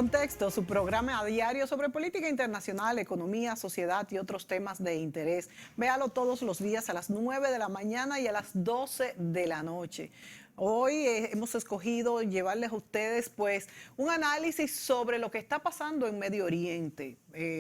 Contexto, su programa a diario sobre política internacional, economía, sociedad y otros temas de interés. Véalo todos los días a las 9 de la mañana y a las 12 de la noche. Hoy hemos escogido llevarles a ustedes pues un análisis sobre lo que está pasando en Medio Oriente.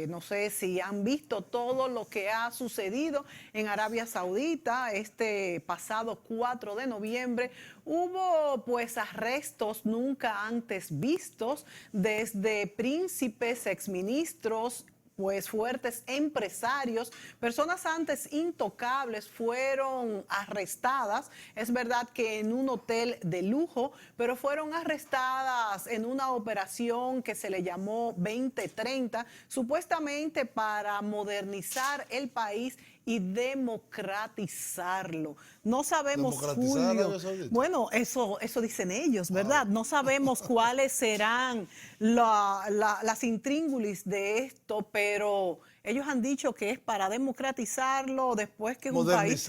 No sé si han visto todo lo que ha sucedido en Arabia Saudita este pasado 4 de noviembre. Hubo pues arrestos nunca antes vistos, desde príncipes, exministros, pues fuertes empresarios, personas antes intocables fueron arrestadas. Es verdad que en un hotel de lujo, pero fueron arrestadas en una operación que se le llamó 2030, supuestamente para modernizar el país y democratizarlo. No sabemos, Julio. Bueno, eso dicen ellos, ¿verdad? No sabemos cuáles serán las intríngulis de esto, pero ellos han dicho que es para democratizarlo, después que es un país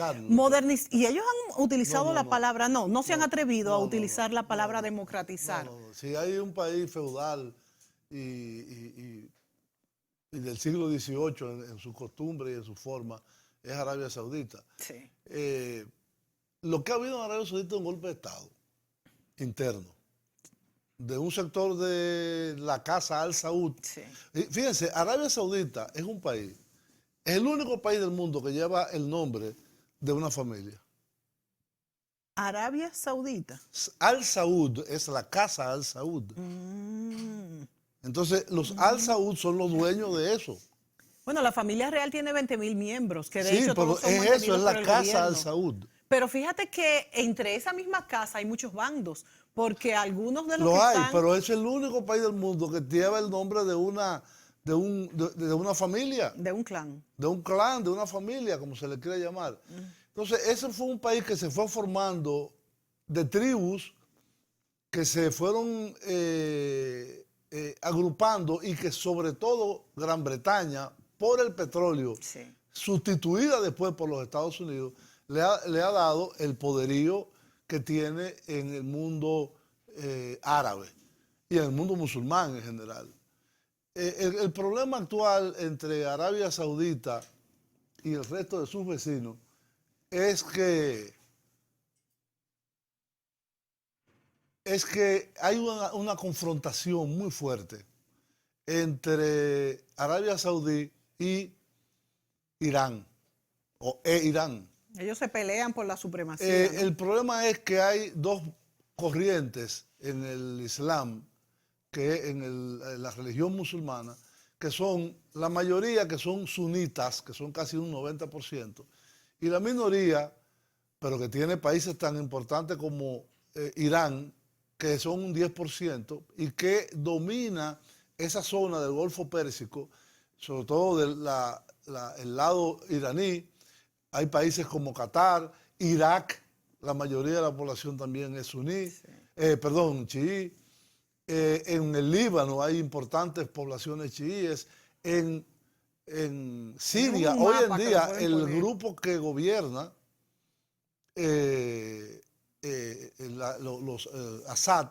y ellos han utilizado la palabra, no se han atrevido a utilizar la palabra democratizar. Si hay un país feudal y del siglo XVIII en su costumbre y en su forma, es Arabia Saudita. Sí. Lo que ha habido en Arabia Saudita es un golpe de Estado interno de un sector de la casa Al Saud. Sí. Fíjense, Arabia Saudita es un país, es el único país del mundo que lleva el nombre de una familia. Arabia Saudita. Al Saud es la casa Al Saud. Entonces, los Al Saud son los dueños de eso. Bueno, la familia real tiene 20.000 miembros, que de hecho pero todos son es eso, es mantenidos por la el casa gobierno. Al Saud. Pero fíjate que entre esa misma casa hay muchos bandos, porque algunos de los Lo que hay, están... pero es el único país del mundo que lleva el nombre de una familia. De un clan. De un clan, de una familia, como se le quiere llamar. Entonces, ese fue un país que se fue formando de tribus que se fueron agrupando y que sobre todo Gran Bretaña, por el petróleo, Sí. sustituida después por los Estados Unidos, le ha dado el poderío que tiene en el mundo árabe y en el mundo musulmán en general. El problema actual entre Arabia Saudita y el resto de sus vecinos es que hay una confrontación muy fuerte entre Arabia Saudí y Irán, Irán. Ellos se pelean por la supremacía. ¿no? El problema es que hay dos corrientes en el Islam, en la religión musulmana, que son la mayoría que son sunitas, que son casi un 90%, y la minoría, pero que tiene países tan importantes como Irán, que son un 10%, y que domina esa zona del Golfo Pérsico, sobre todo del el lado iraní. Hay países como Qatar, Irak, la mayoría de la población también es suní, chií. En el Líbano hay importantes poblaciones chiíes. En Siria, hoy en día, el grupo que gobierna, los Assad,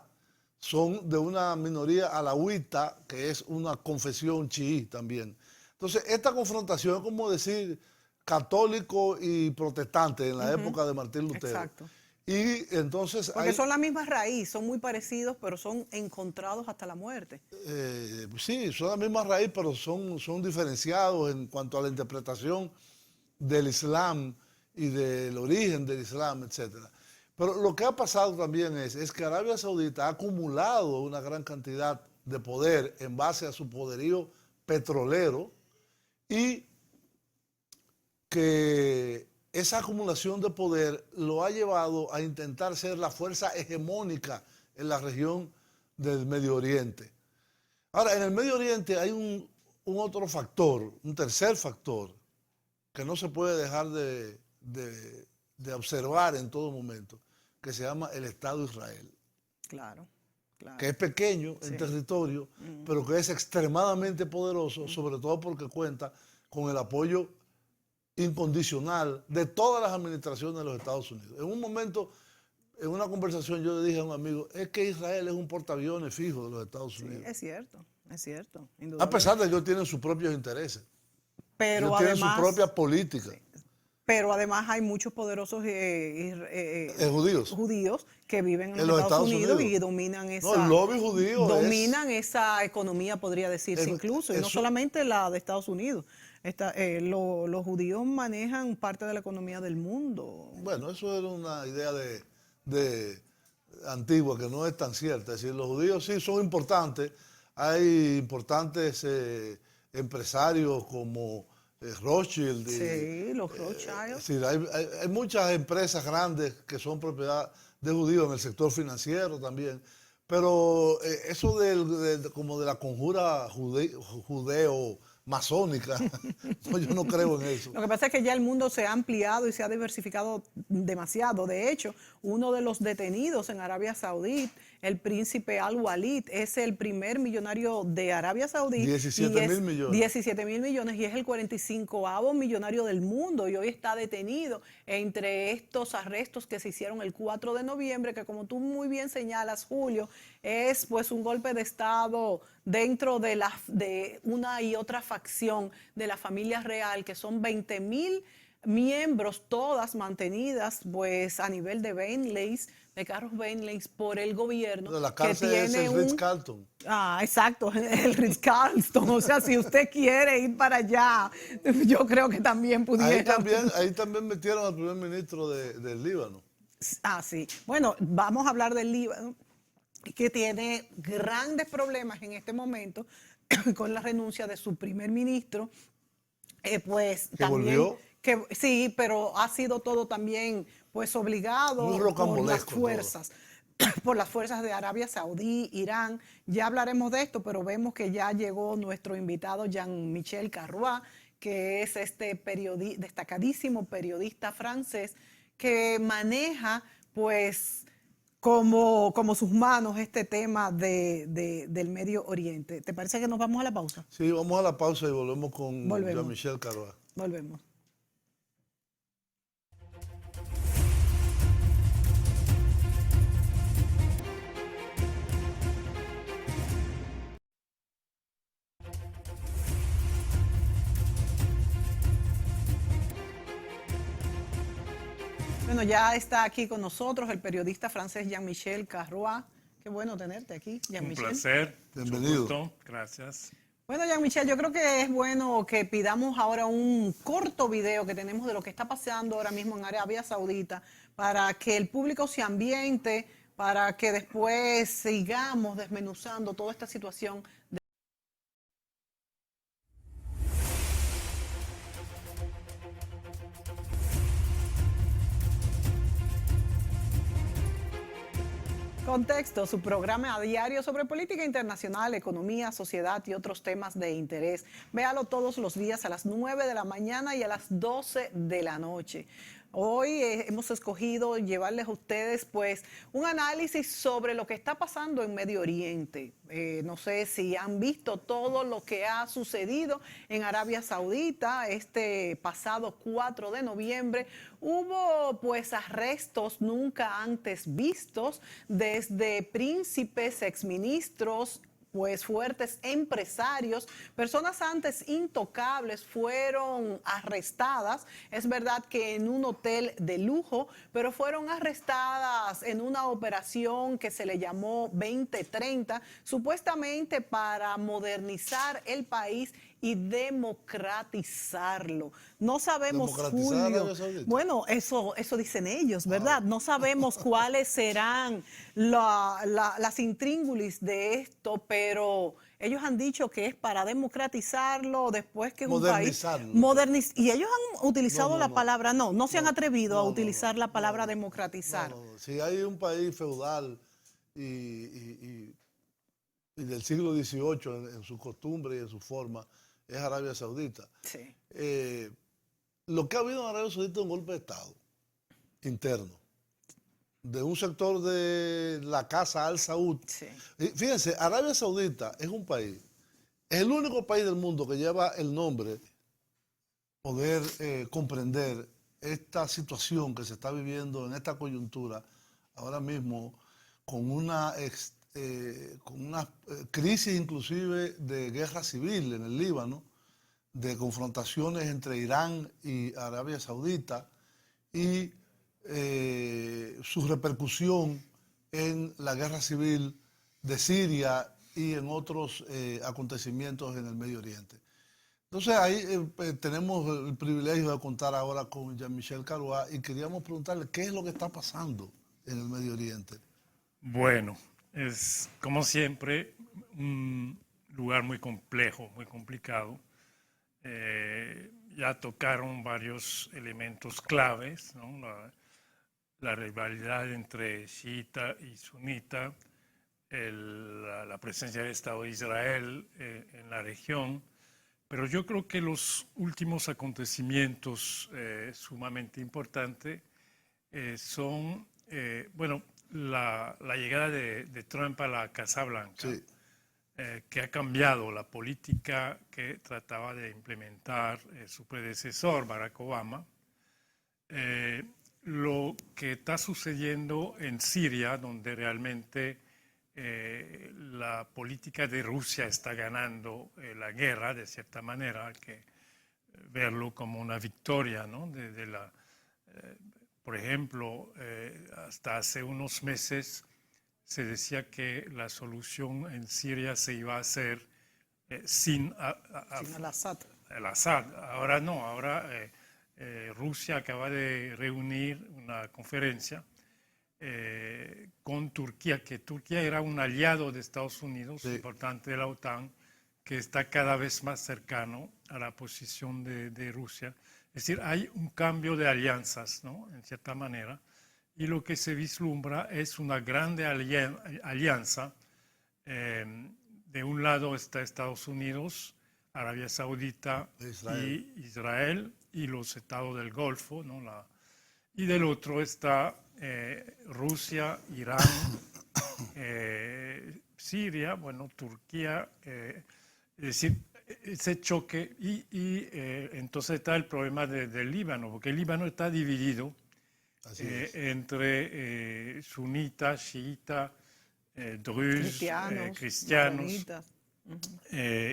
son de una minoría alawita, que es una confesión chií también. Entonces, esta confrontación es como decir católico y protestante en la época de Martín Lutero. Exacto. Y entonces porque son la misma raíz, son muy parecidos, pero son encontrados hasta la muerte. Sí, son la misma raíz, pero son diferenciados en cuanto a la interpretación del Islam y del origen del Islam, etc. Pero lo que ha pasado también es que Arabia Saudita ha acumulado una gran cantidad de poder en base a su poderío petrolero, y que esa acumulación de poder lo ha llevado a intentar ser la fuerza hegemónica en la región del Medio Oriente. Ahora, en el Medio Oriente hay un otro factor, un tercer factor, que no se puede dejar de observar en todo momento, que se llama el Estado de Israel. Claro. Que es pequeño en territorio, pero que es extremadamente poderoso, sobre todo porque cuenta con el apoyo incondicional de todas las administraciones de los Estados Unidos. En un momento en una conversación yo le dije a un amigo, es que Israel es un portaaviones fijo de los Estados Unidos. Es cierto, A pesar de que ellos tienen sus propios intereses. Pero Ellos tienen además, su propia política. pero además hay muchos poderosos judíos que viven en los Estados Unidos y dominan esa, no, el lobby judío esa economía, podría decirse incluso, y no solamente la de Estados Unidos. Los judíos manejan parte de la economía del mundo. Bueno, eso era una idea de antigua que no es tan cierta. Es decir, los judíos sí son importantes. Hay importantes empresarios como Rothschild. Sí, los Rothschild. Sí, hay muchas empresas grandes que son propiedad de judíos en el sector financiero también. Pero eso como de la conjura judeo-masónica, no, yo no creo en eso. Lo que pasa es que ya el mundo se ha ampliado y se ha diversificado demasiado. De hecho, uno de los detenidos en Arabia Saudí, el príncipe Al-Walid, es el primer millonario de Arabia Saudí. 17.000 millones. 17.000 millones y es el 45º millonario del mundo y hoy está detenido entre estos arrestos que se hicieron el 4 de noviembre, que como tú muy bien señalas, Julio, es pues un golpe de Estado dentro de una y otra facción de la familia real, que son 20.000 miembros, todas mantenidas pues a nivel de Bentleys, de carros Bentleys por el gobierno. De la cárcel es el Ritz-Carlton. Exacto, el Ritz-Carlton. O sea, si usted quiere ir para allá, yo creo que también pudiera. Ahí también metieron al primer ministro del Líbano. Sí. Bueno, vamos a hablar del Líbano, que tiene grandes problemas en este momento con la renuncia de su primer ministro. Pues ¿Que también, volvió? Sí, pero ha sido todo también pues obligado por las fuerzas. Por las fuerzas de Arabia Saudí, Irán. Ya hablaremos de esto, pero vemos que ya llegó nuestro invitado Jean-Michel Carrois, que es este destacadísimo periodista francés que maneja pues como sus manos este tema del Medio Oriente. ¿Te parece que nos vamos a la pausa? Sí, vamos a la pausa y volvemos con Jean-Michel Carrois. Volvemos. Bueno, ya está aquí con nosotros el periodista francés Jean-Michel Carrois. Qué bueno tenerte aquí, Jean-Michel. Un placer. Bienvenido. Gusto. Gracias. Bueno, Jean-Michel, yo creo que es bueno que pidamos ahora un corto video que tenemos de lo que está pasando ahora mismo en Arabia Saudita para que el público se ambiente, para que después sigamos desmenuzando toda esta situación. Contexto, su programa a diario sobre política internacional, economía, sociedad y otros temas de interés. Véalo todos los días a las 9 de la mañana y a las 12 de la noche. Hoy hemos escogido llevarles a ustedes pues un análisis sobre lo que está pasando en Medio Oriente. No sé si han visto todo lo que ha sucedido en Arabia Saudita este pasado 4 de noviembre. Hubo pues arrestos nunca antes vistos desde príncipes, exministros, pues fuertes empresarios, personas antes intocables fueron arrestadas. Es verdad que en un hotel de lujo, pero fueron arrestadas en una operación que se le llamó 2030, supuestamente para modernizar el país y democratizarlo. No sabemos, Julio. Bueno, eso dicen ellos, ¿verdad? No sabemos cuáles serán las intríngulis de esto, pero ellos han dicho que es para democratizarlo después que es un país... Y ellos han utilizado la palabra, no se han atrevido a utilizar la palabra democratizar. Si hay un país feudal y del siglo XVIII en su costumbre y en su forma, es Arabia Saudita. Sí. Lo que ha habido en Arabia Saudita es un golpe de Estado interno de un sector de la casa Al Saud. Sí. Fíjense, Arabia Saudita es un país, es el único país del mundo que lleva el nombre, poder comprender esta situación que se está viviendo en esta coyuntura ahora mismo con una crisis inclusive de guerra civil en el Líbano, de confrontaciones entre Irán y Arabia Saudita y su repercusión en la guerra civil de Siria y en otros acontecimientos en el Medio Oriente. Entonces ahí tenemos el privilegio de contar ahora con Jean-Michel Carois y queríamos preguntarle qué es lo que está pasando en el Medio Oriente. Bueno, es como siempre un lugar muy complejo, muy complicado. Ya tocaron varios elementos claves, ¿no? La rivalidad entre chiita y sunita, la presencia del Estado de Israel en la región, pero yo creo que los últimos acontecimientos sumamente importantes son, bueno, la llegada de Trump a la Casa Blanca, Sí. Que ha cambiado la política que trataba de implementar su predecesor, Barack Obama. Lo que está sucediendo en Siria, donde realmente la política de Rusia está ganando la guerra, de cierta manera, hay que verlo como una victoria, ¿no? Por ejemplo, hasta hace unos meses se decía que la solución en Siria se iba a hacer sin Sin Al-Assad. el Assad. Ahora no, ahora Rusia acaba de reunir una conferencia con Turquía, que Turquía era un aliado de Estados Unidos, Sí. importante de la OTAN, que está cada vez más cercano a la posición de Rusia. Es decir, hay un cambio de alianzas, ¿no? En cierta manera, y lo que se vislumbra es una grande alianza. De un lado está Estados Unidos, Arabia Saudita Israel. y Israel y los estados del Golfo, ¿no? Y del otro está Rusia, Irán, Siria, bueno, Turquía, es decir, ese choque y entonces está el problema del Líbano, porque el Líbano está dividido entre sunitas, chiitas, druzes, cristianos, maronitas.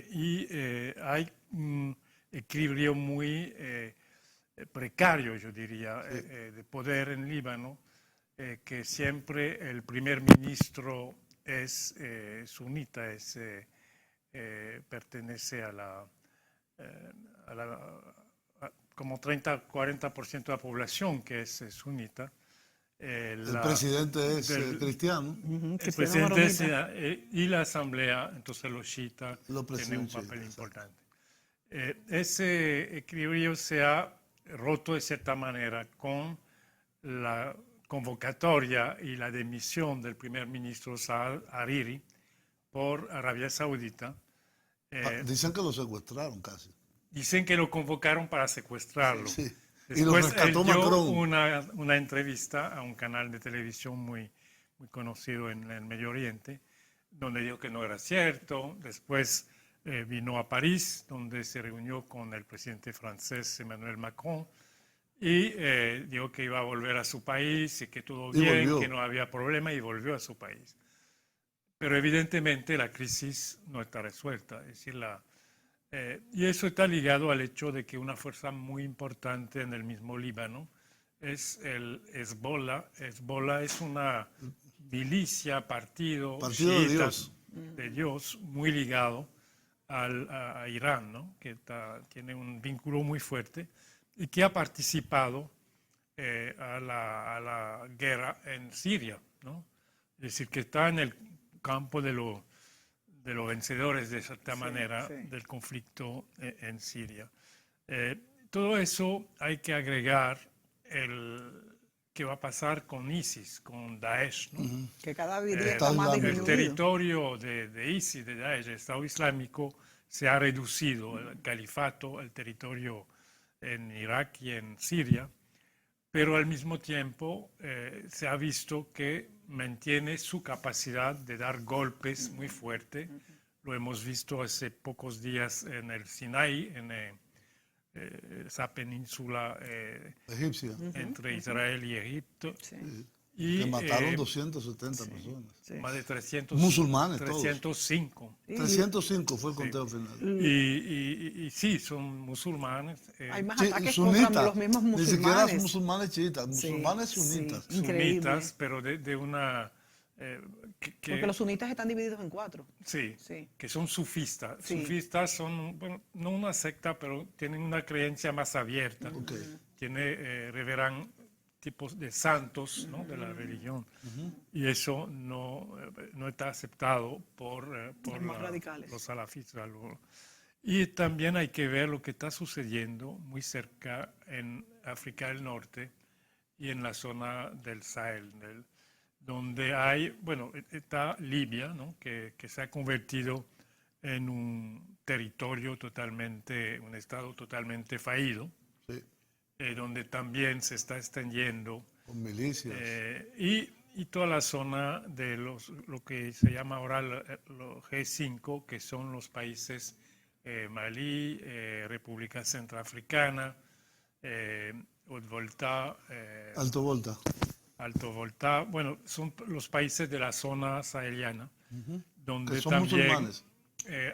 y hay un equilibrio muy precario, yo diría, de poder en Líbano, que siempre el primer ministro es sunita, pertenece a como 30-40% de la población que es sunita. El presidente es cristiano. El presidente es, y la asamblea, entonces los chiitas tienen un papel importante. Ese equilibrio se ha roto de cierta manera con la convocatoria y la dimisión del primer ministro Saad Hariri por Arabia Saudita. Dicen que lo secuestraron casi. Dicen que lo convocaron para secuestrarlo. Sí. Después y lo rescató él dio Macron. una entrevista a un canal de televisión muy conocido en el Medio Oriente, donde dijo que no era cierto. Después vino a París, donde se reunió con el presidente francés Emmanuel Macron y dijo que iba a volver a su país y que todo bien, volvió. que no había problema, y volvió a su país. Pero evidentemente la crisis no está resuelta. Es decir, y eso está ligado al hecho de que una fuerza muy importante en el mismo Líbano es el Hezbollah. Hezbollah es una milicia, partido chiita de Dios, muy ligado a Irán, ¿no? Que tiene un vínculo muy fuerte y que ha participado a la guerra en Siria, ¿no? Es decir, que está en el campo de los vencedores, de cierta manera, del conflicto en Siria. Todo eso hay que agregar qué va a pasar con ISIS, con Daesh, ¿no? Que cada día está más disminuido. El territorio de ISIS, de Daesh, el Estado Islámico, se ha reducido, el califato, el territorio en Irak y en Siria, pero al mismo tiempo se ha visto que mantiene su capacidad de dar golpes muy fuertes. Lo hemos visto hace pocos días en el Sinaí, en esa península egipcia, entre Israel y Egipto. Sí. Y, Que mataron 270 personas. Sí. más de 300, Musulmanes todos. 305. 305 fue el conteo final. Y sí, son musulmanes. Hay más Sí, ataques sunitas, contra los mismos ni siquiera musulmanes. musulmanes chiitas, Sí, musulmanes sí. sunitas. Increíble. Sunitas, pero de una... Porque los sunitas están divididos en 4. sí, Sí. que son sufistas. Sí. Sufistas son, bueno, no una secta, pero tienen una creencia más abierta. Ok. Reveran tipos de santos, ¿no?, de la religión. Y eso no está aceptado por Los más radicales. los salafistas. Y también hay que ver lo que está sucediendo muy cerca en África del Norte y en la zona del Sahel, donde hay, bueno, está Libia, ¿no?, que se ha convertido en un territorio totalmente, un estado totalmente fallido, Sí, donde también se está extendiendo con milicias. y toda la zona de lo que se llama ahora los G5, que son los países Malí, República Centroafricana, Haute-Volta, Alto Volta. Alto Volta, bueno, son los países de la zona saheliana, donde Que son también musulmanes.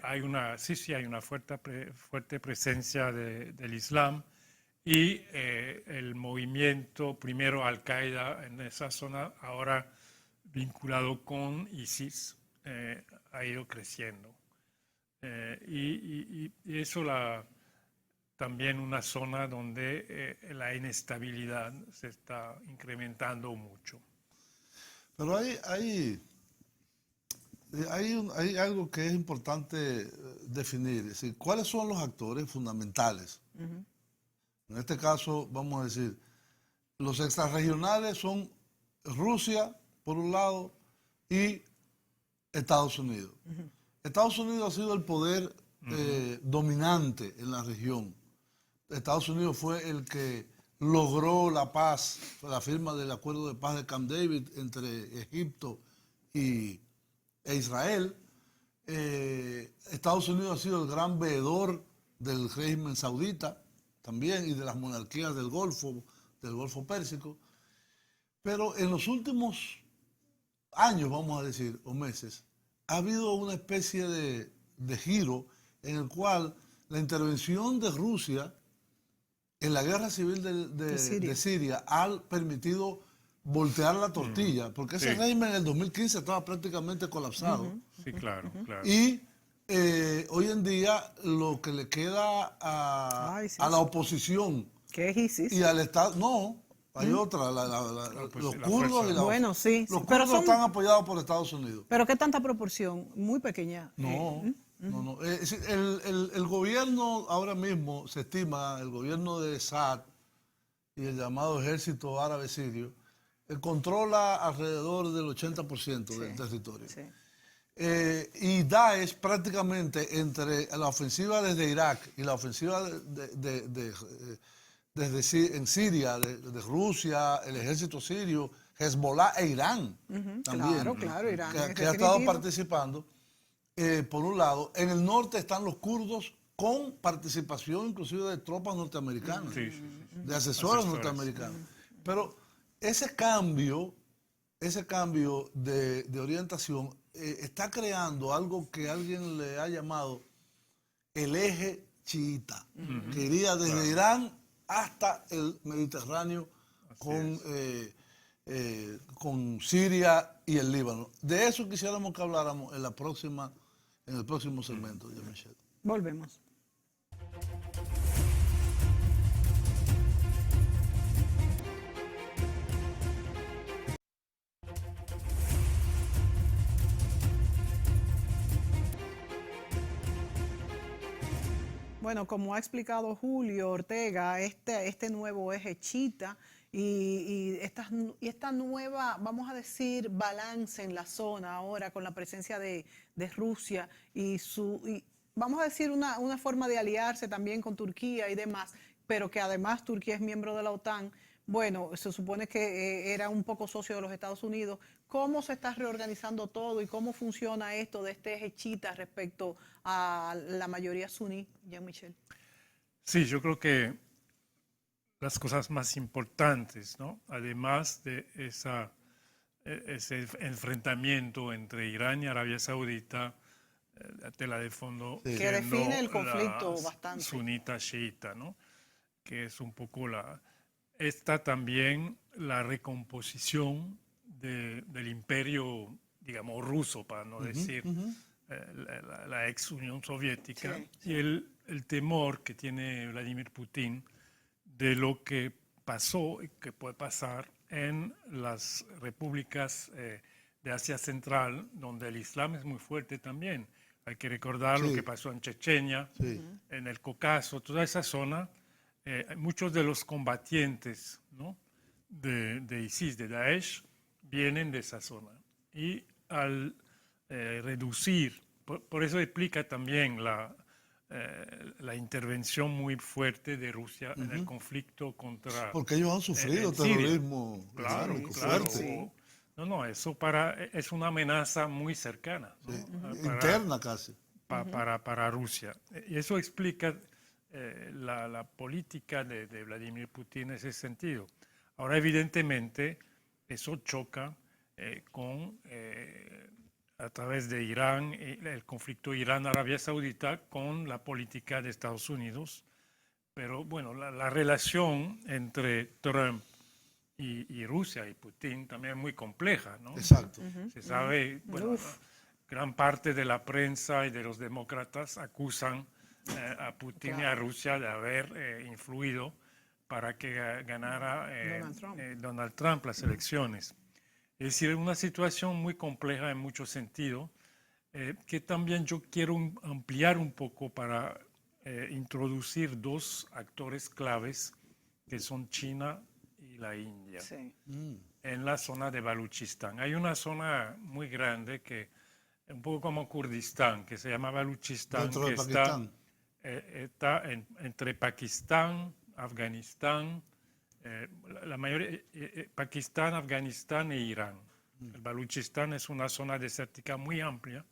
hay una fuerte presencia del Islam y el movimiento, primero Al-Qaeda en esa zona, ahora vinculado con ISIS, ha ido creciendo. Y eso también una zona donde la inestabilidad se está incrementando mucho. Pero hay algo que es importante definir. Es decir, ¿cuáles son los actores fundamentales? En este caso, vamos a decir, los extrarregionales son Rusia, por un lado, y Estados Unidos. Estados Unidos ha sido el poder dominante en la región. Estados Unidos fue el que logró la paz, la firma del acuerdo de paz de Camp David entre Egipto e Israel. Estados Unidos ha sido el gran veedor del régimen saudita también y de las monarquías del Golfo Pérsico. Pero en los últimos años, vamos a decir, o meses, ha habido una especie de giro en el cual la intervención de Rusia en la guerra civil de Siria ha permitido voltear la tortilla, porque ese régimen en el 2015 estaba prácticamente colapsado. Sí, claro, claro. Y hoy en día lo que le queda a la oposición ¿Qué es ISIS? y al Estado, no, hay otra, los kurdos y Bueno, sí, los sí, pero kurdos están apoyados por Estados Unidos. ¿Pero qué tanta proporción? Muy pequeña. No. Es decir, el gobierno ahora mismo se estima, el gobierno de Saad y el llamado ejército árabe sirio, controla alrededor del 80% del territorio. Sí. Y Daesh prácticamente entre la ofensiva desde Irak y la ofensiva en Siria, de Rusia, el ejército sirio, Hezbollah e Irán también, claro, Irán que ha estado participando. Por un lado, en el norte están los kurdos con participación inclusive de tropas norteamericanas, de asesores norteamericanos. Pero ese cambio de orientación está creando algo que alguien le ha llamado el eje chiita, que iría desde Irán hasta el Mediterráneo con Siria y el Líbano. De eso quisiéramos que habláramos en el próximo segmento, Michelle. Volvemos. Bueno, como ha explicado Julio Ortega, este nuevo eje chiita y esta nueva, vamos a decir, balance en la zona ahora con la presencia de Rusia y vamos a decir una forma de aliarse también con Turquía y demás, pero que además Turquía es miembro de la OTAN. Bueno, se supone que era un poco socio de los Estados Unidos. ¿Cómo se está reorganizando todo y cómo funciona esto de este eje chiita respecto a la mayoría suní, Jean-Michel? Sí, yo creo que las cosas más importantes, ¿no?, además de esa ese enfrentamiento entre Irán y Arabia Saudita, tela de fondo, Sí. Que siendo define el conflicto la bastante. sunita chiita, ¿no? Que es un poco está también la recomposición del imperio, digamos, ruso, para no decir la ex Unión Soviética, Sí, y el temor que tiene Vladimir Putin de lo que pasó y que puede pasar en las repúblicas de Asia Central, donde el Islam es muy fuerte también. Hay que recordar lo Sí. que pasó en Chechenia, Sí. en el Cáucaso, toda esa zona. Muchos de los combatientes, ¿no?, de ISIS, de Daesh, vienen de esa zona. Y al reducir, por eso explica también la intervención muy fuerte de Rusia en el conflicto contra Porque ellos han sufrido en Siria. terrorismo Claro, islámico claro. fuerte, No, eso es una amenaza muy cercana, ¿no? interna casi. Para Rusia. Y eso explica la política de Vladimir Putin en ese sentido. Ahora, evidentemente, eso choca a través de Irán, el conflicto Irán-Arabia Saudita con la política de Estados Unidos. Pero bueno, la relación entre Trump y Rusia y Putin también es muy compleja, ¿no? Exacto. Se sabe, bueno, gran parte de la prensa y de los demócratas acusan a Putin y a Rusia de haber influido para que ganara Donald Trump las elecciones. Es decir, es una situación muy compleja en muchos sentidos, que también yo quiero ampliar un poco para introducir dos actores claves que son China y la India Sí. en la zona de Baluchistán. Hay una zona muy grande que un poco como Kurdistán, que se llama Baluchistán, Dentro de que Pakistán. está entre Pakistán, Afganistán, la mayoría, Pakistán, Afganistán e Irán. El Baluchistán es una zona desértica muy amplia,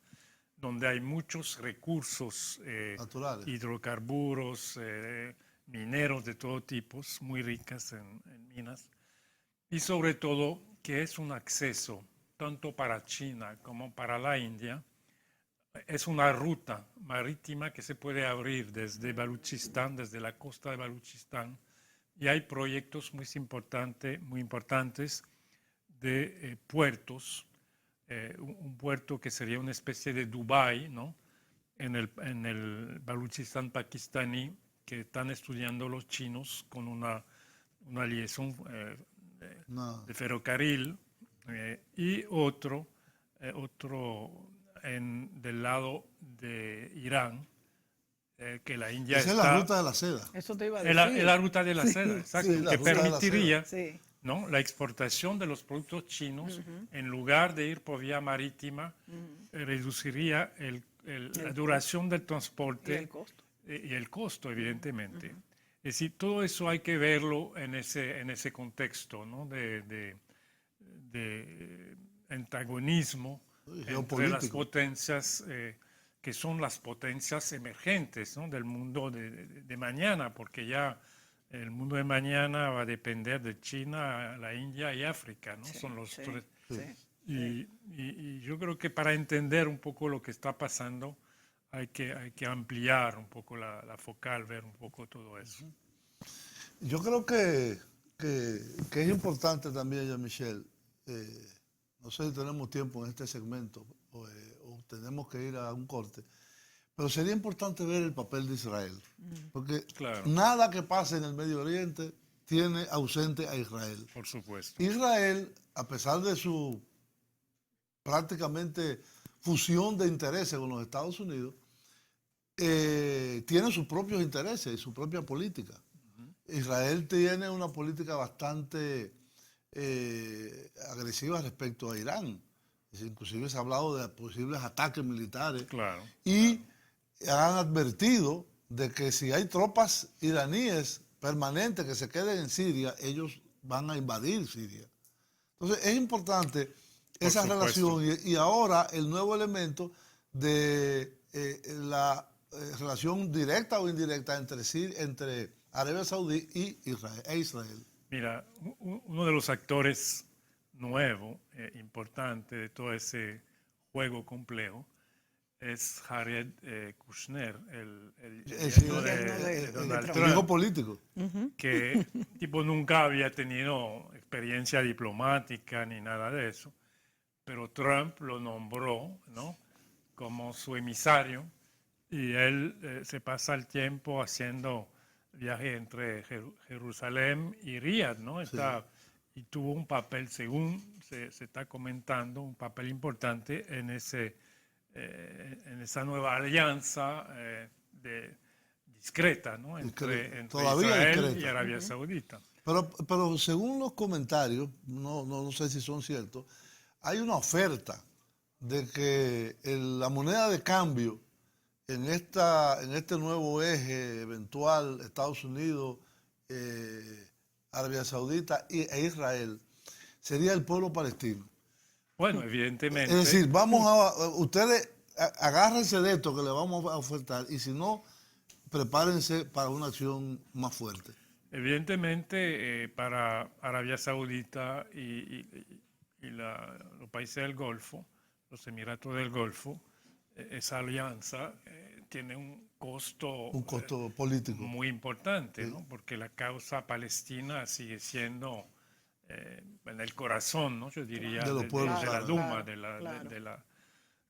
donde hay muchos recursos Naturales. hidrocarburos, mineros de todo tipo, muy ricas en minas, y sobre todo que es un acceso tanto para China como para la India. Es una ruta marítima que se puede abrir desde Baluchistán, desde la costa de Baluchistán, y hay proyectos muy importantes de puertos, un puerto que sería una especie de Dubái, ¿no?, en el Baluchistán pakistaní, que están estudiando los chinos con una liaison No. de ferrocarril, y otro del lado de Irán, que la India Esa es está... la ruta de la seda. Eso te iba a Es decir. la ruta de la seda, exacto, sí, la que ruta de la permitiría, Sí. ¿no?, la exportación de los productos chinos. En lugar de ir por vía marítima, reduciría la duración del Y transporte el costo. y el costo, evidentemente. Es decir, todo eso hay que verlo en ese contexto, ¿no?, de antagonismo entre las Geopolítico. potencias que son las potencias emergentes, ¿no?, del mundo de mañana, porque ya el mundo de mañana va a depender de China, la India y África, ¿no? Sí, Son los sí, tres. sí. Y yo creo que para entender un poco lo que está pasando hay que ampliar un poco la focal, ver un poco todo eso. Yo creo que es importante también, Jean-Michel, no sé si tenemos tiempo en este segmento o tenemos que ir a un corte, pero sería importante ver el papel de Israel, porque Claro. nada que pase en el Medio Oriente tiene ausente a Israel. Por supuesto. Israel, a pesar de su prácticamente fusión de intereses con los Estados Unidos, tiene sus propios intereses y su propia política. Israel tiene una política bastante agresiva respecto a Irán. Inclusive se ha hablado de posibles ataques militares. Claro. Y han advertido de que si hay tropas iraníes permanentes que se queden en Siria, ellos van a invadir Siria. Entonces es importante esa relación y ahora el nuevo elemento de la relación directa o indirecta entre Arabia Saudí y Israel. Mira, uno de los actores nuevo, importante de todo ese juego complejo es Jared Kushner, el yerno de Donald el Trump, hijo político. que tipo nunca había tenido experiencia diplomática ni nada de eso, pero Trump lo nombró, ¿no?, como su emisario, y él se pasa el tiempo haciendo viajes entre Jerusalén y Riyadh, ¿no? Y tuvo un papel, según se está comentando, un papel importante en esa nueva alianza discreta, ¿no?, entre Todavía Israel discreta. y Arabia Saudita. Pero según los comentarios, no sé si son ciertos, hay una oferta de que la moneda de cambio en este nuevo eje eventual Estados Unidos, Arabia Saudita e Israel sería el pueblo palestino. Bueno, evidentemente. Es decir, ustedes agárrense de esto que le vamos a ofertar y si no, prepárense para una acción más fuerte. Evidentemente, para Arabia Saudita y los países del Golfo, los Emiratos del Golfo, esa alianza tiene un costo político muy importante, sí, ¿no? Porque la causa palestina sigue siendo en el corazón, ¿no?, yo diría, de los pueblos de la árabes. Duma, Claro. de la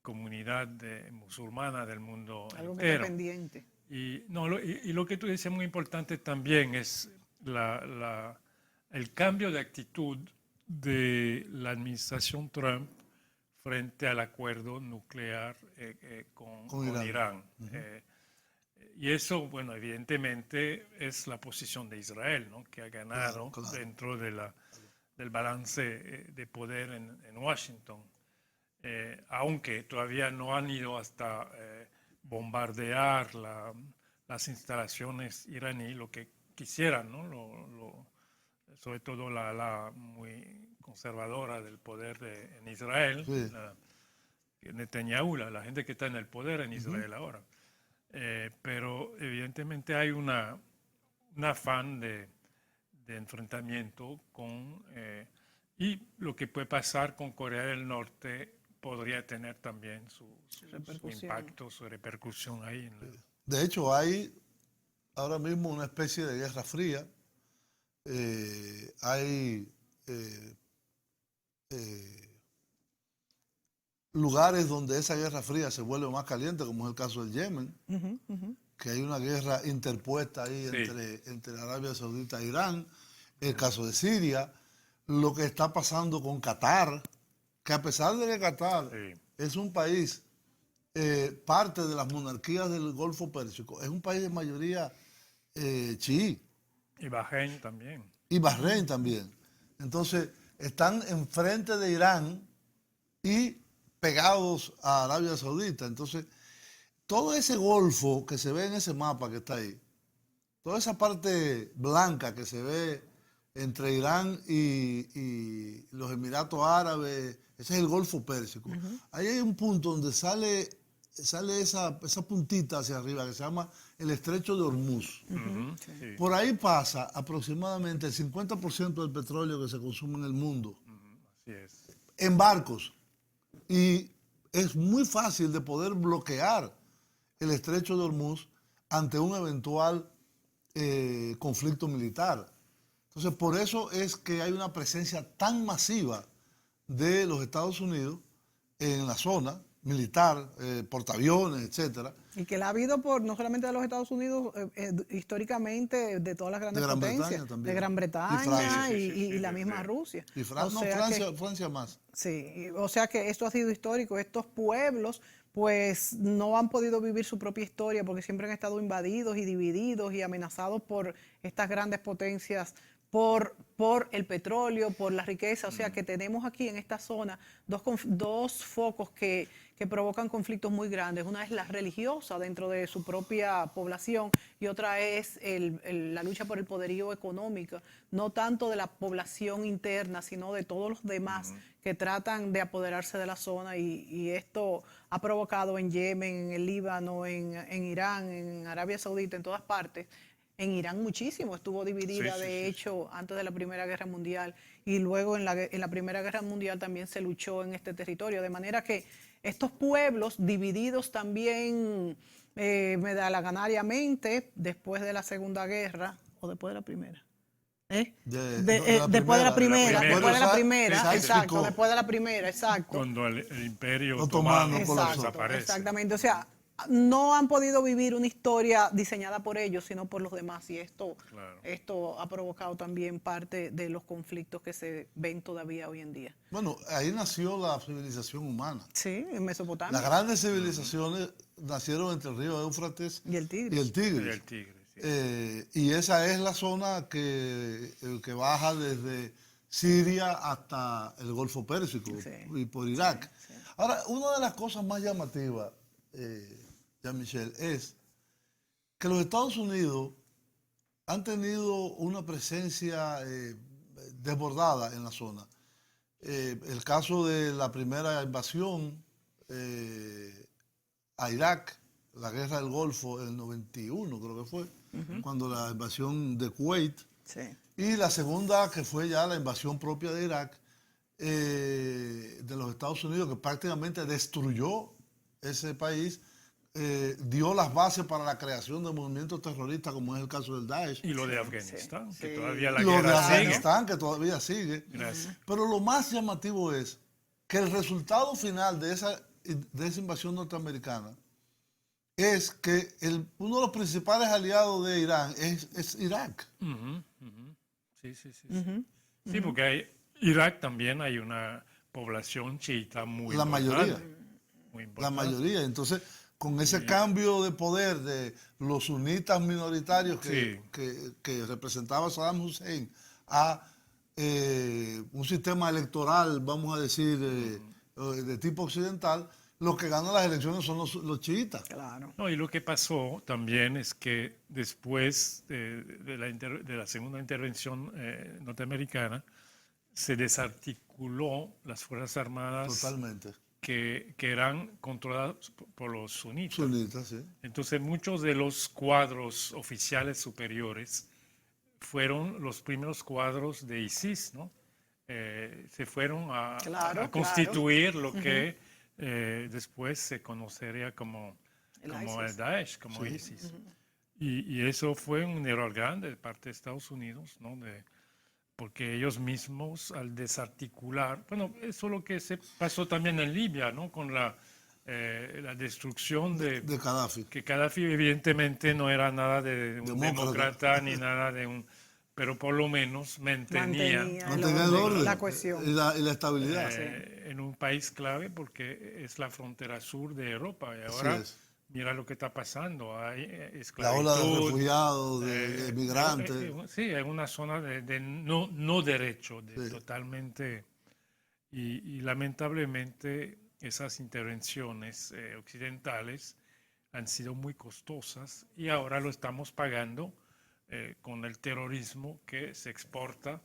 comunidad musulmana del mundo Algo que entero. está pendiente. Y lo que tú dices muy importante también es el cambio de actitud de la administración Trump frente al acuerdo nuclear con Irán. Y eso, bueno, evidentemente es la posición de Israel, ¿no?, que ha ganado claro. dentro del balance de poder en Washington. Aunque todavía no han ido hasta bombardear las instalaciones iraníes, lo que quisieran, ¿no? Sobre todo la muy conservadora del poder en Israel, Sí. Netanyahu, la gente que está en el poder en Israel ahora. Pero evidentemente hay un afán de enfrentamiento y lo que puede pasar con Corea del Norte podría tener también su impacto, su repercusión ahí. De hecho, hay ahora mismo una especie de guerra fría. Hay lugares donde esa guerra fría se vuelve más caliente, como es el caso del Yemen, que hay una guerra interpuesta ahí entre Arabia Saudita e Irán, el caso de Siria, lo que está pasando con Qatar, que a pesar de que Qatar es un país, parte de las monarquías del Golfo Pérsico, es un país de mayoría chií. Y Bahrein también. Y Bahrein también. Entonces, están enfrente de Irán y pegados a Arabia Saudita. Entonces, todo ese golfo que se ve en ese mapa que está ahí, toda esa parte blanca que se ve entre Irán y los Emiratos Árabes, ese es el Golfo Pérsico. Ahí hay un punto donde sale esa puntita hacia arriba que se llama el Estrecho de Hormuz. Sí. Por ahí pasa aproximadamente el 50% del petróleo que se consume en el mundo. Así es. En barcos. Y es muy fácil de poder bloquear el Estrecho de Hormuz ante un eventual conflicto militar. Entonces, por eso es que hay una presencia tan masiva de los Estados Unidos en la zona militar, portaaviones, etcétera. Y que la ha habido no solamente de los Estados Unidos, históricamente de todas las grandes potencias, de Gran Bretaña y la misma Rusia. Y Francia más. Sí, o sea que esto ha sido histórico. Estos pueblos pues no han podido vivir su propia historia porque siempre han estado invadidos y divididos y amenazados por estas grandes potencias, por el petróleo, por la riqueza. O sea que tenemos aquí en esta zona dos focos que provocan conflictos muy grandes. Una es la religiosa dentro de su propia población y otra es la lucha por el poderío económico, no tanto de la población interna, sino de todos los demás que tratan de apoderarse de la zona y esto ha provocado en Yemen, en el Líbano, en Irán, en Arabia Saudita, en todas partes, En Irán muchísimo, estuvo dividida, de hecho, antes de la Primera Guerra Mundial, y luego en la Primera Guerra Mundial también se luchó en este territorio, de manera que estos pueblos divididos también medalaganariamente después de la Segunda Guerra, o después de la Primera. Después de la primera, exacto, después de la primera, exacto. Cuando el Imperio Otomano desaparece. Exactamente, o sea, no han podido vivir una historia diseñada por ellos, sino por los demás, y esto ha provocado también parte de los conflictos que se ven todavía hoy en día. Bueno, ahí nació la civilización humana. Sí, en Mesopotamia. Las grandes civilizaciones nacieron entre el río Éufrates y el Tigris. Y el Tigris. Y esa es la zona que baja desde Siria hasta el Golfo Pérsico y por Irak. Sí. Ahora, una de las cosas más llamativas, Jean-Michel, es que los Estados Unidos han tenido una presencia desbordada en la zona. El caso de la primera invasión a Irak, la guerra del Golfo en el 91, creo que fue, cuando la invasión de Kuwait, y la segunda, que fue ya la invasión propia de Irak, de los Estados Unidos, que prácticamente destruyó ese país, dio las bases para la creación de movimientos terroristas, como es el caso del Daesh. Y lo de Afganistán, que todavía la guerra sigue. Lo de Afganistán, que todavía sigue. Gracias. Pero lo más llamativo es que el resultado final de esa invasión norteamericana es que uno de los principales aliados de Irán es Irak. Sí. Sí, porque Irak también hay una población chiita muy importante. La mayoría. Entonces, con ese cambio de poder de los sunitas minoritarios que representaba Saddam Hussein a un sistema electoral, vamos a decir, de tipo occidental, los que ganan las elecciones son los chiitas. Claro. No, y lo que pasó también es que después de la segunda intervención norteamericana, se desarticuló las Fuerzas Armadas. Totalmente. Que eran controladas por los sunitas. Sí. Entonces, muchos de los cuadros oficiales superiores fueron los primeros cuadros de ISIS, ¿no? Se fueron a constituir lo que después se conocería como el Daesh, como ISIS. Y eso fue un error grande de parte de Estados Unidos, ¿no? Porque ellos mismos, al desarticular, bueno, eso es lo que se pasó también en Libia, ¿no? Con la destrucción de Gaddafi. Que Gaddafi evidentemente no era nada de un demócrata ni nada de un... Pero por lo menos mantenía el orden, la cohesión. Y la estabilidad. En un país clave porque es la frontera sur de Europa. Y ahora mira lo que está pasando. Hay esclavitud. La ola de refugiados, de migrantes. Sí, es una zona de no derecho, totalmente. Y lamentablemente esas intervenciones occidentales han sido muy costosas y ahora lo estamos pagando con el terrorismo que se exporta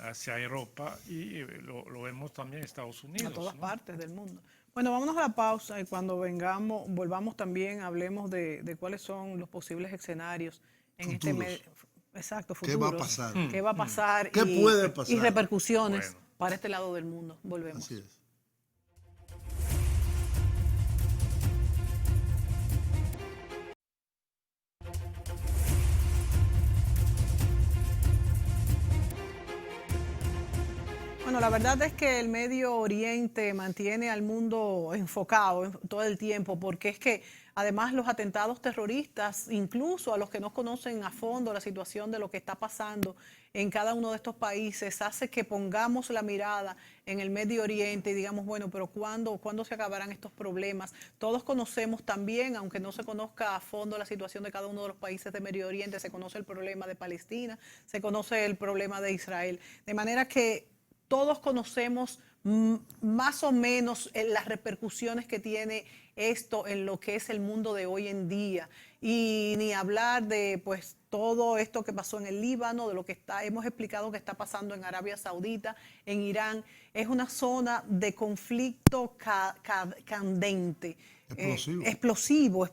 hacia Europa y lo vemos también en Estados Unidos. A todas partes del mundo. Bueno, vámonos a la pausa y cuando volvamos también, hablemos de cuáles son los posibles escenarios en futuros. Futuros. ¿Qué va a pasar? ¿Qué va a pasar? ¿Qué puede pasar? Y repercusiones para este lado del mundo. Volvemos. Así es. Bueno, la verdad es que el Medio Oriente mantiene al mundo enfocado todo el tiempo, porque es que además los atentados terroristas, incluso a los que no conocen a fondo la situación de lo que está pasando en cada uno de estos países, hace que pongamos la mirada en el Medio Oriente y digamos, bueno, pero ¿cuándo se acabarán estos problemas? Todos conocemos también, aunque no se conozca a fondo la situación de cada uno de los países del Medio Oriente, se conoce el problema de Palestina, se conoce el problema de Israel, de manera que todos conocemos más o menos las repercusiones que tiene esto en lo que es el mundo de hoy en día. Y ni hablar de pues todo esto que pasó en el Líbano, de lo que hemos explicado que está pasando en Arabia Saudita, en Irán. Es una zona de conflicto candente. explosivo.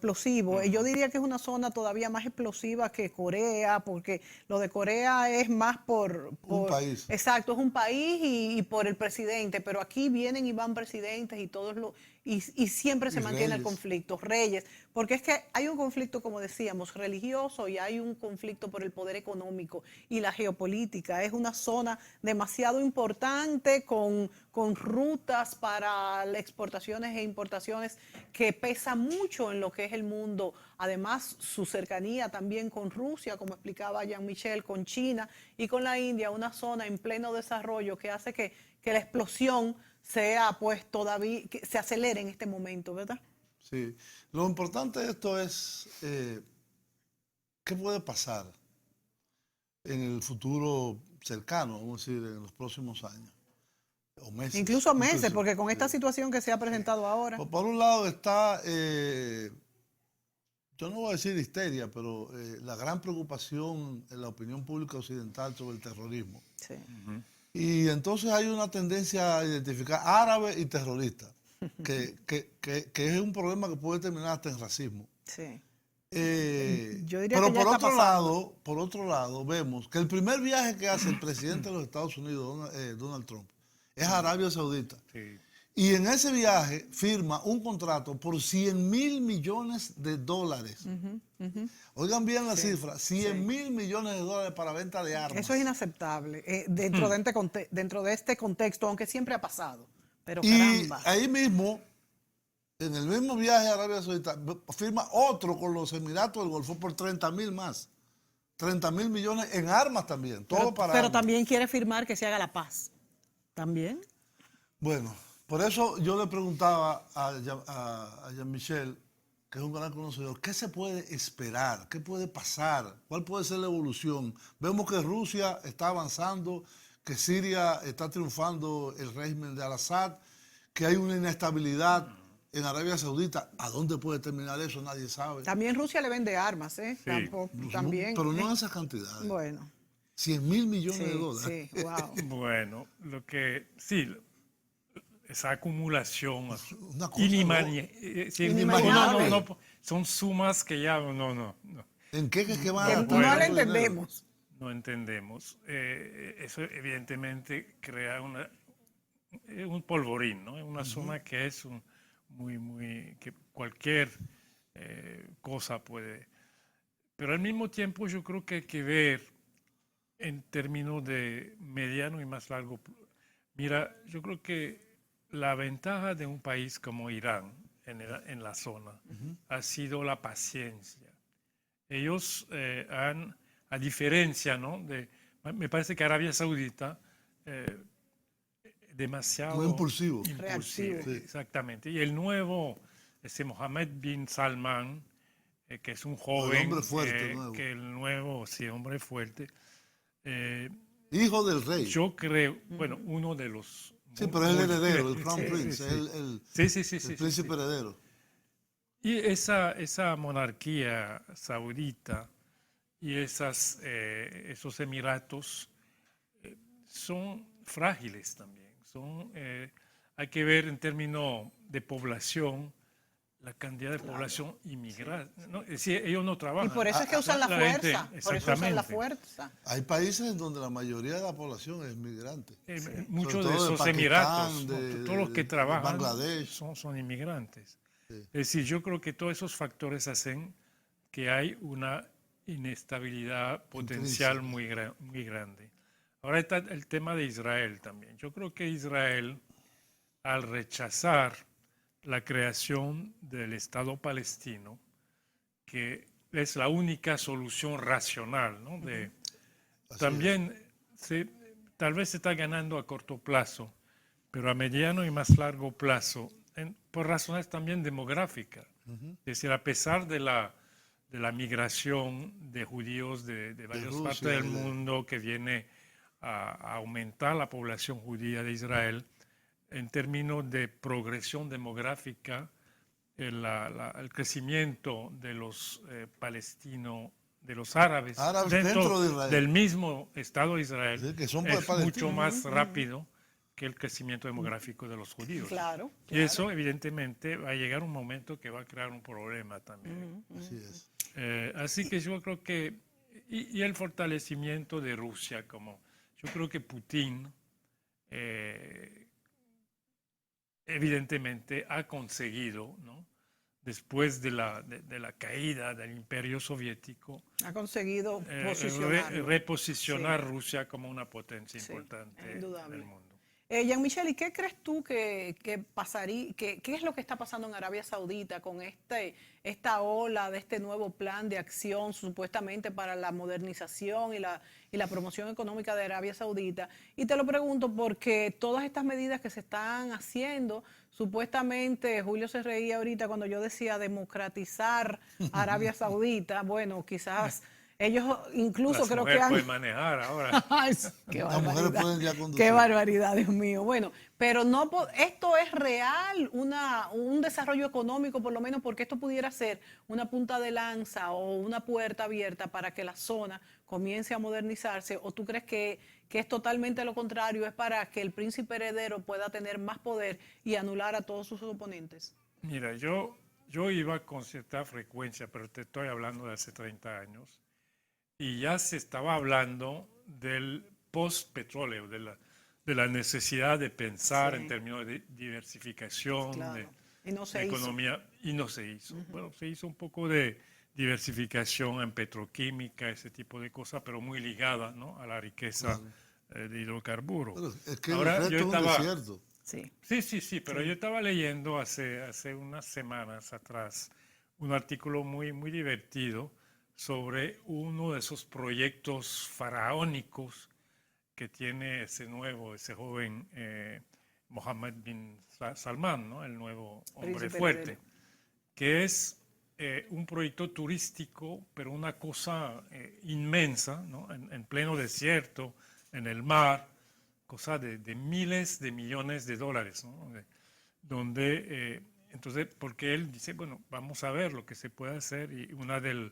Yo diría que es una zona todavía más explosiva que Corea, porque lo de Corea es más Un país. Exacto, es un país y por el presidente, pero aquí vienen y van presidentes y todos y siempre se Y mantiene el reyes. conflicto, reyes, porque es que hay un conflicto, como decíamos, religioso y hay un conflicto por el poder económico y la geopolítica. Es una zona demasiado importante con rutas para exportaciones e importaciones que pesa mucho en lo que es el mundo. Además, su cercanía también con Rusia, como explicaba Jean-Michel, con China y con la India, una zona en pleno desarrollo que hace que la explosión sea pues todavía, que se acelere en este momento, ¿verdad? Sí. Lo importante de esto es qué puede pasar en el futuro cercano, vamos a decir, en los próximos años o meses. Incluso meses, Incluso, porque con esta sí. situación que se ha presentado ahora. Por un lado está, yo no voy a decir histeria, pero la gran preocupación en la opinión pública occidental sobre el terrorismo. Sí. Y entonces hay una tendencia a identificar árabe y terrorista, que es un problema que puede terminar hasta en racismo. Sí. Yo diría pero que ya por otro lado, vemos que el primer viaje que hace el presidente de los Estados Unidos, Donald Trump, es a Arabia Saudita. Sí. Y en ese viaje firma un contrato por $100.000 millones. Oigan bien la cifra, $100.000 millones para venta de armas. Eso es inaceptable dentro de este contexto, aunque siempre ha pasado. Pero Y caramba. ahí mismo, en el mismo viaje a Arabia Saudita, firma otro con los Emiratos del Golfo por $30.000 más. $30.000 millones en armas también, todo para Pero armas. también quiere firmar que se haga la paz. ¿También? Bueno, por eso yo le preguntaba a Jean-Michel, que es un gran conocedor, ¿qué se puede esperar? ¿Qué puede pasar? ¿Cuál puede ser la evolución? Vemos que Rusia está avanzando, que Siria está triunfando el régimen de Al-Assad, que hay una inestabilidad en Arabia Saudita. ¿A dónde puede terminar eso? Nadie sabe. También Rusia le vende armas, ¿eh? Sí. También. Pero no en esas cantidades. Bueno. $100.000 millones de dólares. Sí, wow. Bueno, lo que sí, esa acumulación Una cosa loca. Inimaginable. son sumas que ya no ¿En qué es que van a Que gastar no tanto la dinero? entendemos. no entendemos. Eso evidentemente crea un polvorín, ¿no? Es una suma que es que cualquier cosa puede. Pero al mismo tiempo yo creo que hay que ver en términos de mediano y más largo. Mira, yo creo que la ventaja de un país como Irán en la zona ha sido la paciencia. Ellos a diferencia, ¿no? Me parece que Arabia Saudita demasiado Muy impulsivo. Reactivo. Sí. Exactamente. Y el nuevo, Mohammed bin Salman, que es un joven, hombre fuerte, nuevo. que el nuevo, sí, hombre fuerte. Hijo del rey. Yo creo, bueno, uno de los... Sí, pero es el heredero, el sí, Crown sí, Prince, sí. es el príncipe heredero. Y esa monarquía saudita y esos emiratos son frágiles también. Hay que ver en términos de población la cantidad de población inmigrante. ¿No? Es decir, ellos no trabajan. Y por eso es que usan la gente, fuerza. Por eso usan la exactamente. fuerza. Hay países en donde la mayoría de la población es migrante. Muchos Sobre de todo de esos Pakistán, emiratos, de todos los que de trabajan Bangladesh. son inmigrantes. Sí. Es decir, yo creo que todos esos factores hacen que hay una inestabilidad potencial muy grande. Ahora está el tema de Israel también. Yo creo que Israel, al rechazar la creación del Estado palestino, que es la única solución racional, ¿no? También tal vez se está ganando a corto plazo, pero a mediano y más largo plazo, por razones también demográficas. Es decir, a pesar de la migración de judíos de varias Rusia, partes del mundo que viene a aumentar la población judía de Israel, en términos de progresión demográfica, el crecimiento de los palestinos, de los árabes dentro de Israel. del mismo Estado de Israel, Sí, que son es palestinos. mucho más rápido que el crecimiento demográfico de los judíos. Claro, Y claro. eso, evidentemente, va a llegar un momento que va a crear un problema también. Así es. Así que yo creo que, y el fortalecimiento de Rusia, como yo creo que Putin, evidentemente, ha conseguido, ¿no? Después de la caída del Imperio Soviético, Ha conseguido posicionarlo. reposicionar Sí. Rusia como una potencia Sí, importante es en indudable. el mundo. Jean-Michel, ¿y qué crees tú que pasaría, qué es lo que está pasando en Arabia Saudita con esta ola de este nuevo plan de acción supuestamente para la modernización y la promoción económica de Arabia Saudita? Y te lo pregunto porque todas estas medidas que se están haciendo, supuestamente, Julio se reía ahorita cuando yo decía democratizar Arabia Saudita, bueno, quizás ellos incluso Las creo que mujeres han... pueden manejar ahora. Ay, qué Las mujeres barbaridad. pueden ya conducir. Qué barbaridad, Dios mío. Bueno, pero no, esto es real, un desarrollo económico, por lo menos, porque esto pudiera ser una punta de lanza o una puerta abierta para que la zona comience a modernizarse. ¿O tú crees que es totalmente lo contrario, es para que el príncipe heredero pueda tener más poder y anular a todos sus oponentes? Mira, yo iba con cierta frecuencia, pero te estoy hablando de hace 30 años, y ya se estaba hablando del post-petróleo, de la necesidad de pensar Sí. en términos de diversificación Claro. Y no de se hizo. economía, y no se hizo. Bueno, se hizo un poco de diversificación en petroquímica, ese tipo de cosas, pero muy ligada, ¿no?, a la riqueza de hidrocarburos. Pero es que Ahora, el resto yo es un estaba, desierto. Sí. Sí, pero yo estaba leyendo hace unas semanas atrás un artículo muy divertido sobre uno de esos proyectos faraónicos que tiene ese joven Mohammed bin Salman, ¿no?, el nuevo hombre Príncipe fuerte, heredero. que es un proyecto turístico, pero una cosa inmensa, ¿no?, en pleno desierto, en el mar, cosa de miles de millones de dólares, ¿no?, entonces, porque él dice, bueno, vamos a ver lo que se puede hacer, y uno de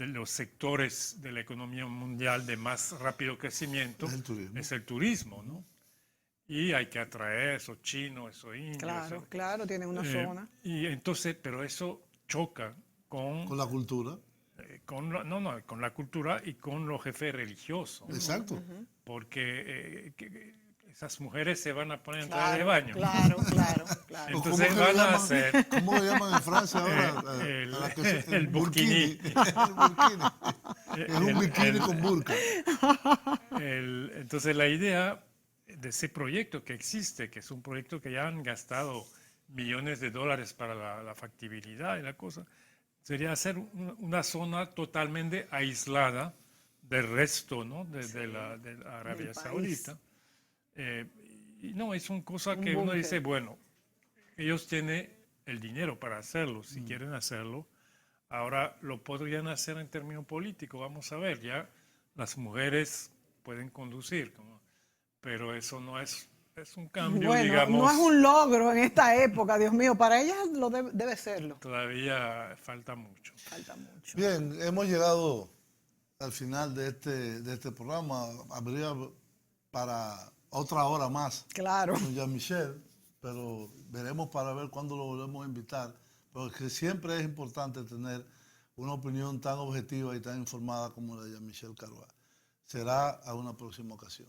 los sectores de la economía mundial de más rápido crecimiento Es el turismo. ¿no? Y hay que atraer esos chinos, esos indios. Claro, claro, tiene una zona. Y entonces, pero eso choca Con la cultura. con la cultura y con los jefes religiosos, ¿no? Exacto. Porque esas mujeres se van a poner en traje de baño. Claro. Entonces ¿Cómo que van le a llaman? hacer ¿Cómo le llaman en Francia ahora? el burkini. El burkini. Es un bikini con burka. Entonces la idea de ese proyecto que existe, que es un proyecto que ya han gastado millones de dólares para la factibilidad y la cosa, sería hacer una zona totalmente aislada del resto, ¿no?, de la Arabia Saudita. Y no, es una cosa que uno dice, bueno, ellos tienen el dinero para hacerlo, si quieren hacerlo. Ahora lo podrían hacer en términos políticos, vamos a ver, ya las mujeres pueden conducir, pero eso no es un cambio, Bueno, digamos. no es un logro en esta época, Dios mío, para ellas debe serlo. Todavía falta mucho. Falta mucho. Bien, hemos llegado al final de este programa. Habría para otra hora más Claro. con Jean-Michel, pero veremos para ver cuándo lo volvemos a invitar, porque siempre es importante tener una opinión tan objetiva y tan informada como la de Jean-Michel Carvalho. Será a una próxima ocasión.